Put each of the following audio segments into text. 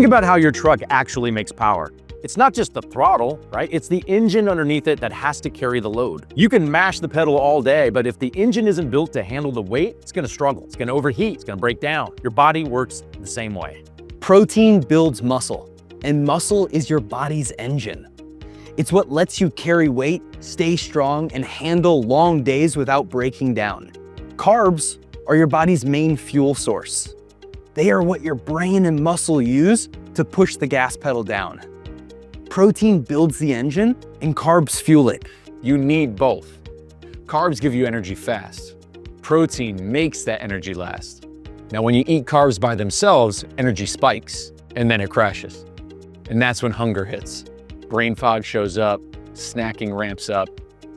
about how your truck actually makes power. It's not just the throttle, right? It's the engine underneath it that has to carry the load. You can mash the pedal all day, but if the engine isn't built to handle the weight, it's gonna struggle. It's gonna overheat, it's gonna break down. Your body works the same way. Protein builds muscle, and muscle is your body's engine. It's what lets you carry weight, stay strong, and handle long days without breaking down. Carbs are your body's main fuel source. They are what your brain and muscle use to push the gas pedal down. Protein builds the engine, and carbs fuel it. You need both. Carbs give you energy fast. Protein makes that energy last. Now, when you eat carbs by themselves, energy spikes, and then it crashes. And that's when hunger hits. Brain fog shows up, snacking ramps up,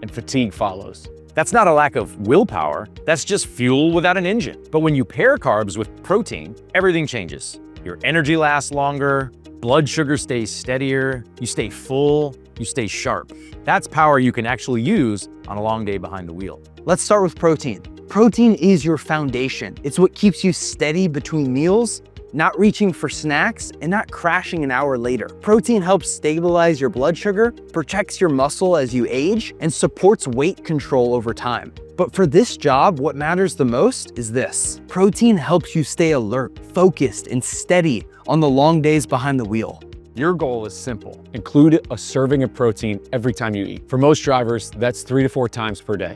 and fatigue follows. That's not a lack of willpower, that's just fuel without an engine. But when you pair carbs with protein, everything changes. Your energy lasts longer, blood sugar stays steadier, you stay full, you stay sharp. That's power you can actually use on a long day behind the wheel. Let's start with protein. Protein is your foundation. It's what keeps you steady between meals, not reaching for snacks, and not crashing an hour later. Protein helps stabilize your blood sugar, protects your muscle as you age, and supports weight control over time. But for this job, what matters the most is this. Protein helps you stay alert, focused, and steady on the long days behind the wheel. Your goal is simple. Include a serving of protein every time you eat. For most drivers, that's 3 to 4 times per day.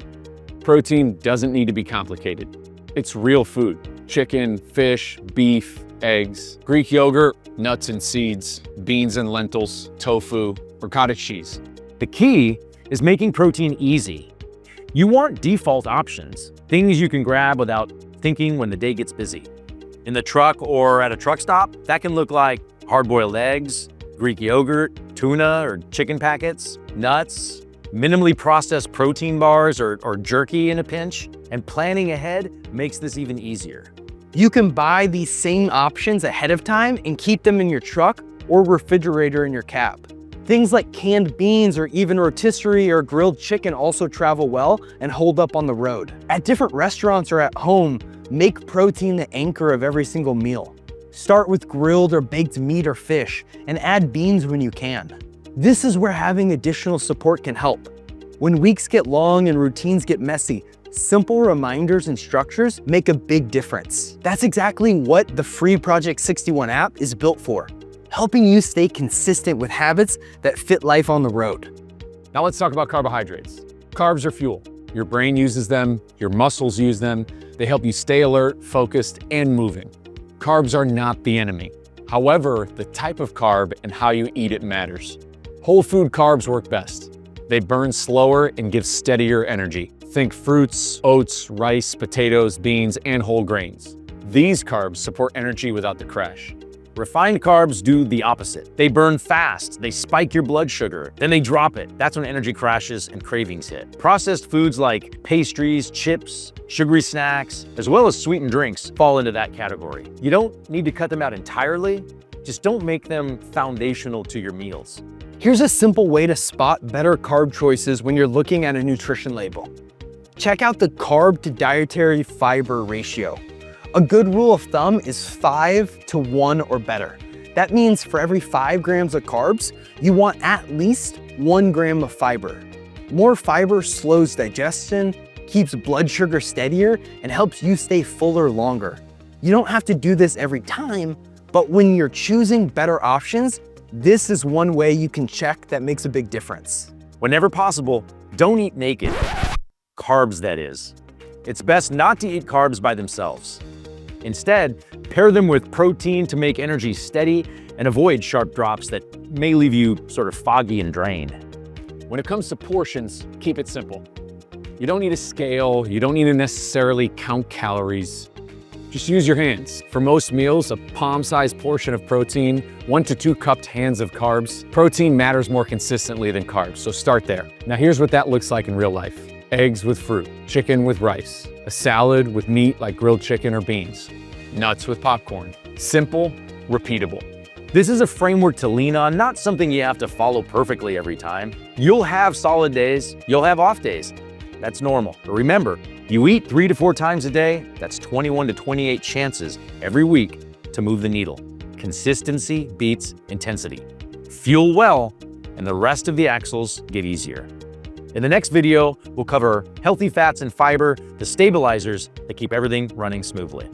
Protein doesn't need to be complicated. It's real food. Chicken, fish, beef, eggs, Greek yogurt, nuts and seeds, beans and lentils, tofu, or cottage cheese. The key is making protein easy. You want default options, things you can grab without thinking when the day gets busy. In the truck or at a truck stop, that can look like hard-boiled eggs, Greek yogurt, tuna or chicken packets, nuts, minimally processed protein bars or jerky in a pinch, and planning ahead makes this even easier. You can buy these same options ahead of time and keep them in your truck or refrigerator in your cab. Things like canned beans or even rotisserie or grilled chicken also travel well and hold up on the road. At different restaurants or at home, make protein the anchor of every single meal. Start with grilled or baked meat or fish and add beans when you can. This is where having additional support can help. When weeks get long and routines get messy, simple reminders and structures make a big difference. That's exactly what the free Project 61 app is built for, helping you stay consistent with habits that fit life on the road. Now let's talk about carbohydrates. Carbs are fuel. Your brain uses them, your muscles use them. They help you stay alert, focused, and moving. Carbs are not the enemy. However, the type of carb and how you eat it matters. Whole food carbs work best. They burn slower and give steadier energy. Think fruits, oats, rice, potatoes, beans, and whole grains. These carbs support energy without the crash. Refined carbs do the opposite. They burn fast, they spike your blood sugar, then they drop it. That's when energy crashes and cravings hit. Processed foods like pastries, chips, sugary snacks, as well as sweetened drinks fall into that category. You don't need to cut them out entirely, just don't make them foundational to your meals. Here's a simple way to spot better carb choices when you're looking at a nutrition label. Check out the carb to dietary fiber ratio. A good rule of thumb is 5 to 1 or better. That means for every 5 grams of carbs, you want at least 1 gram of fiber. More fiber slows digestion, keeps blood sugar steadier, and helps you stay fuller longer. You don't have to do this every time, but when you're choosing better options, this is one way you can check that makes a big difference. Whenever possible, don't eat naked. Carbs, that is. It's best not to eat carbs by themselves. Instead, pair them with protein to make energy steady and avoid sharp drops that may leave you sort of foggy and drained. When it comes to portions, keep it simple. You don't need a scale, you don't need to necessarily count calories. Just use your hands. For most meals, a palm-sized portion of protein, 1 to 2 cupped hands of carbs. Protein matters more consistently than carbs, so start there. Now here's what that looks like in real life. Eggs with fruit, chicken with rice, a salad with meat like grilled chicken or beans, nuts with popcorn. Simple, repeatable. This is a framework to lean on, not something you have to follow perfectly every time. You'll have solid days, you'll have off days. That's normal. But remember, you eat 3 to 4 times a day, that's 21 to 28 chances every week to move the needle. consistency beats intensity. Fuel well, and the rest of the axles get easier. In the next video, we'll cover healthy fats and fiber, the stabilizers that keep everything running smoothly.